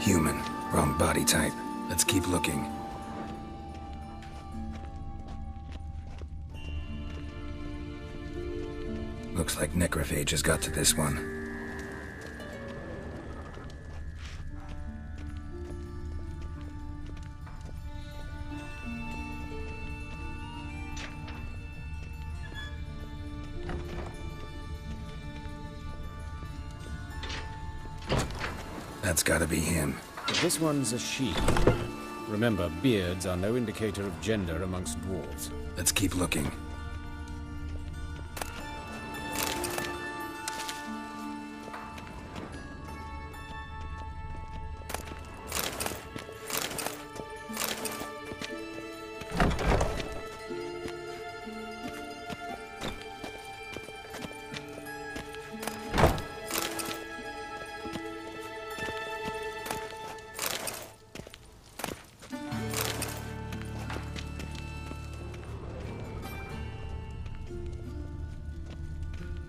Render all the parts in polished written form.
Human. Wrong body type. Let's keep looking. Looks like necrophages got to this one. That's gotta be him. But this one's a she. Remember, beards are no indicator of gender amongst dwarves. Let's keep looking.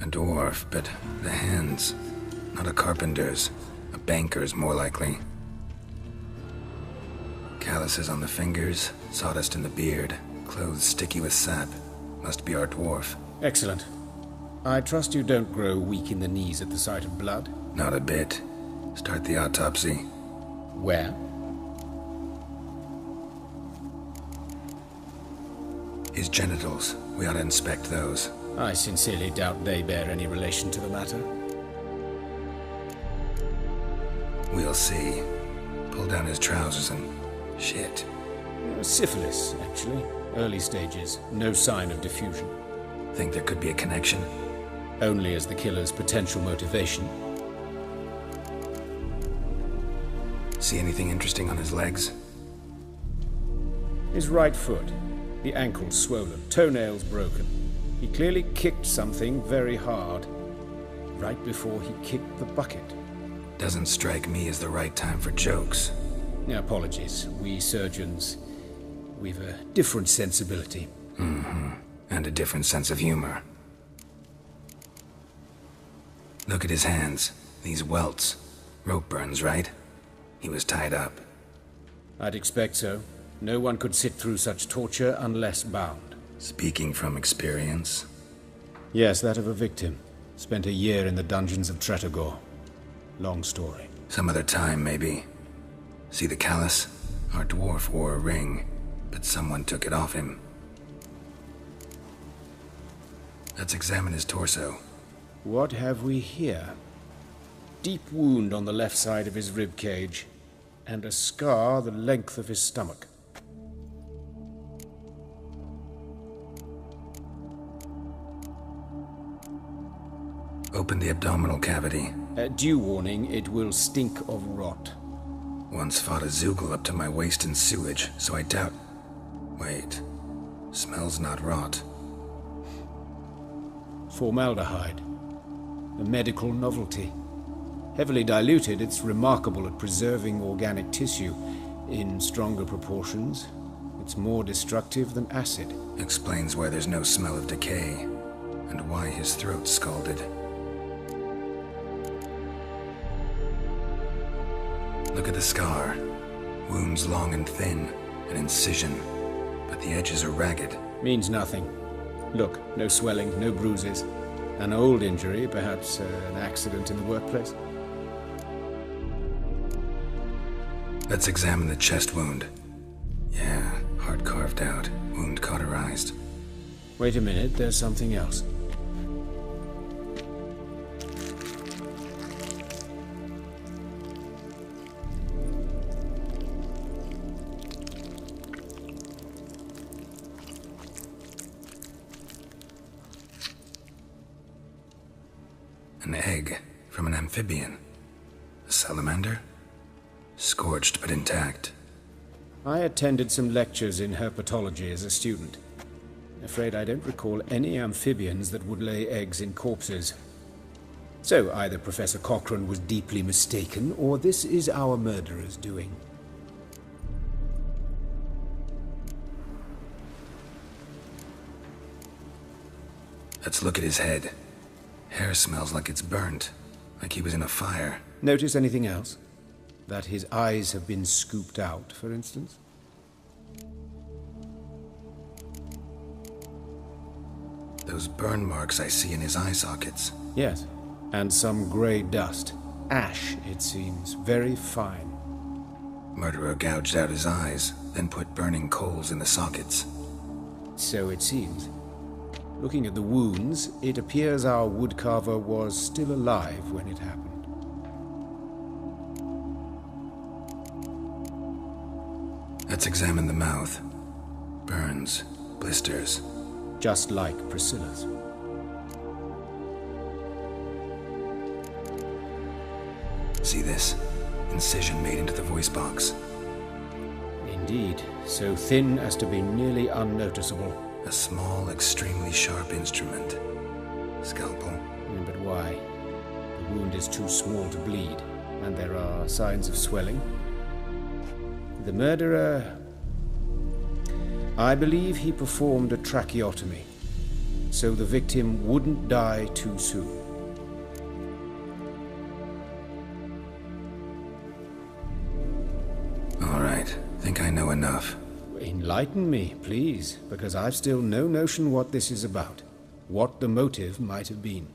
A dwarf, but the hands. Not a carpenter's. A banker's, more likely. Calluses on the fingers, sawdust in the beard, clothes sticky with sap. Must be our dwarf. Excellent. I trust you don't grow weak in the knees at the sight of blood? Not a bit. Start the autopsy. Where? His genitals. We ought to inspect those. I sincerely doubt they bear any relation to the matter. We'll see. Pull down his trousers and... shit. Syphilis, actually. Early stages. No sign of diffusion. Think there could be a connection? Only as the killer's potential motivation. See anything interesting on his legs? His right foot. The ankle swollen. Toenails broken. He clearly kicked something very hard. Right before he kicked the bucket. Doesn't strike me as the right time for jokes. Apologies. We surgeons, we've a different sensibility. Mm-hmm. And a different sense of humor. Look at his hands. These welts. Rope burns, right? He was tied up. I'd expect so. No one could sit through such torture unless bound. Speaking from experience? Yes, that of a victim. Spent a year in the dungeons of Tretogor. Long story. Some other time, maybe. See the callus? Our dwarf wore a ring, but someone took it off him. Let's examine his torso. What have we here? Deep wound on the left side of his rib cage, and a scar the length of his stomach. Open the abdominal cavity. Due warning, it will stink of rot. Once fought a Zoogle up to my waist in sewage, so I doubt... Wait. Smells not rot. Formaldehyde. A medical novelty. Heavily diluted, it's remarkable at preserving organic tissue. In stronger proportions, it's more destructive than acid. Explains why there's no smell of decay, and why his throat's scalded. Look at the scar. Wounds long and thin, an incision, but the edges are ragged. Means nothing. Look, no swelling, no bruises. An old injury, perhaps an accident in the workplace. Let's examine the chest wound. Yeah, heart carved out, wound cauterized. Wait a minute, there's something else. An egg from an amphibian. A salamander? Scorched but intact. I attended some lectures in herpetology as a student. Afraid I don't recall any amphibians that would lay eggs in corpses. So either Professor Cochrane was deeply mistaken, or this is our murderer's doing. Let's look at his head. Hair smells like it's burnt, like he was in a fire. Notice anything else? That his eyes have been scooped out, for instance? Those burn marks I see in his eye sockets. Yes, and some grey dust. Ash, it seems, very fine. Murderer gouged out his eyes, then put burning coals in the sockets. So it seems. Looking at the wounds, it appears our woodcarver was still alive when it happened. Let's examine the mouth. Burns, blisters. Just like Priscilla's. See this? Incision made into the voice box. Indeed, so thin as to be nearly unnoticeable. A small, extremely sharp instrument. Scalpel. But why? The wound is too small to bleed, and there are signs of swelling. The murderer... I believe he performed a tracheotomy, so the victim wouldn't die too soon. All right, think I know enough. Enlighten me, please, because I've still no notion what this is about, what the motive might have been.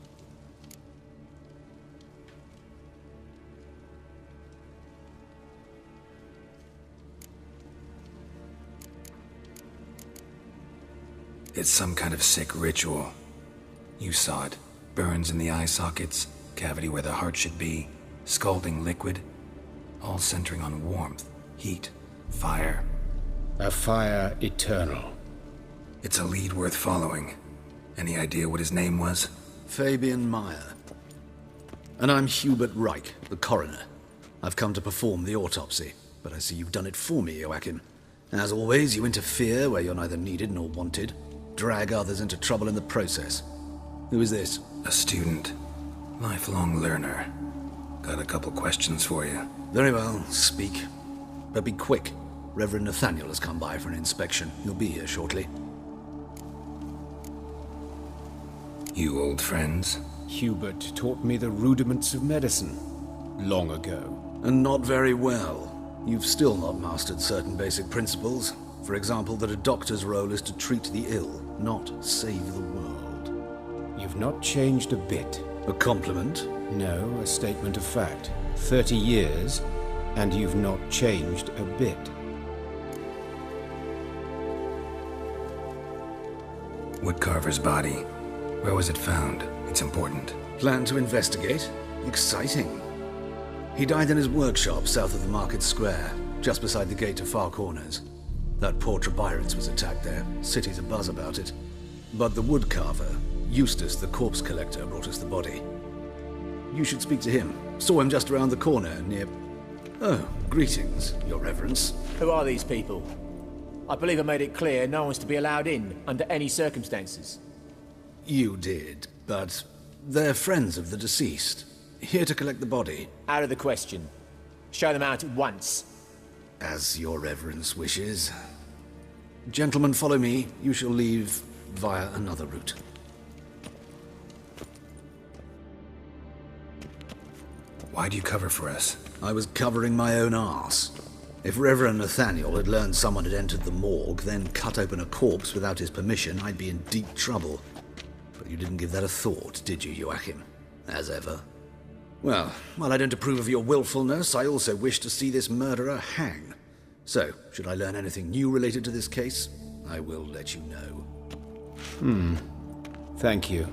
It's some kind of sick ritual. You saw it. Burns in the eye sockets, cavity where the heart should be, scalding liquid, all centering on warmth, heat, fire. A fire eternal. It's a lead worth following. Any idea what his name was? Fabian Meyer. And I'm Hubert Reich, the coroner. I've come to perform the autopsy, but I see you've done it for me, Joachim. As always, you interfere where you're neither needed nor wanted. Drag others into trouble in the process. Who is this? A student. Lifelong learner. Got a couple questions for you. Very well, speak. But be quick. Reverend Nathaniel has come by for an inspection. He'll be here shortly. You old friends? Hubert taught me the rudiments of medicine long ago. And not very well. You've still not mastered certain basic principles. For example, that a doctor's role is to treat the ill, not save the world. You've not changed a bit. A compliment? No, a statement of fact. 30 years, and you've not changed a bit. Woodcarver's body. Where was it found? It's important. Plan to investigate? Exciting. He died in his workshop south of the market square, just beside the gate to Far Corners. That poor Trebyritz was attacked there. City's abuzz about it. But the woodcarver, Eustace the corpse collector, brought us the body. You should speak to him. Saw him just around the corner near... Oh, greetings, your reverence. Who are these people? I believe I made it clear no one's to be allowed in, under any circumstances. You did, but they're friends of the deceased. Here to collect the body. Out of the question. Show them out at once. As your reverence wishes. Gentlemen, follow me. You shall leave via another route. Why'd you cover for us? I was covering my own arse. If Reverend Nathaniel had learned someone had entered the morgue, then cut open a corpse without his permission, I'd be in deep trouble. But you didn't give that a thought, did you, Joachim? As ever. Well, while I don't approve of your willfulness, I also wish to see this murderer hang. So, should I learn anything new related to this case, I will let you know. Thank you.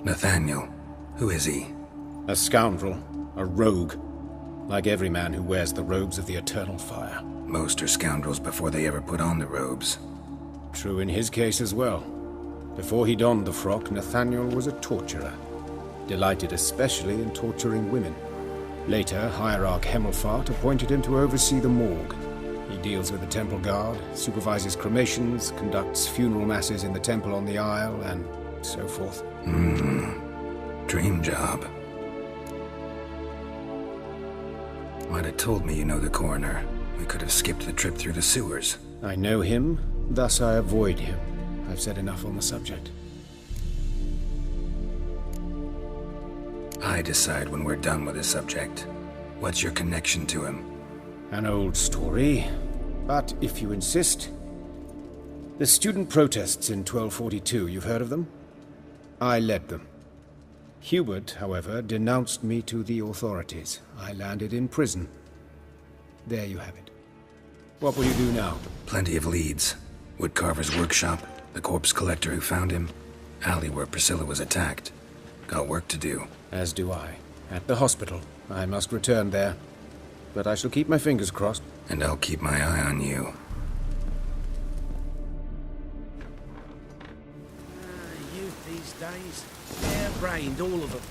Nathaniel. Who is he? A scoundrel. A rogue. Like every man who wears the robes of the eternal fire. Most are scoundrels before they ever put on the robes. True in his case as well. Before he donned the frock, Nathaniel was a torturer. Delighted especially in torturing women. Later, Hierarch Hemmelfart appointed him to oversee the morgue. He deals with the temple guard, supervises cremations, conducts funeral masses in the temple on the Isle, and so forth. Dream job. Might have told me you know the coroner. We could have skipped the trip through the sewers. I know him, thus I avoid him. I've said enough on the subject. I decide when we're done with the subject. What's your connection to him? An old story, but if you insist... The student protests in 1242, you've heard of them? I led them. Hubert, however, denounced me to the authorities. I landed in prison. There you have it. What will you do now? Plenty of leads. Woodcarver's workshop, the corpse collector who found him, alley where Priscilla was attacked. Got work to do. As do I. At the hospital. I must return there. But I shall keep my fingers crossed. And I'll keep my eye on you. Youth these days, bare-brained, all of them.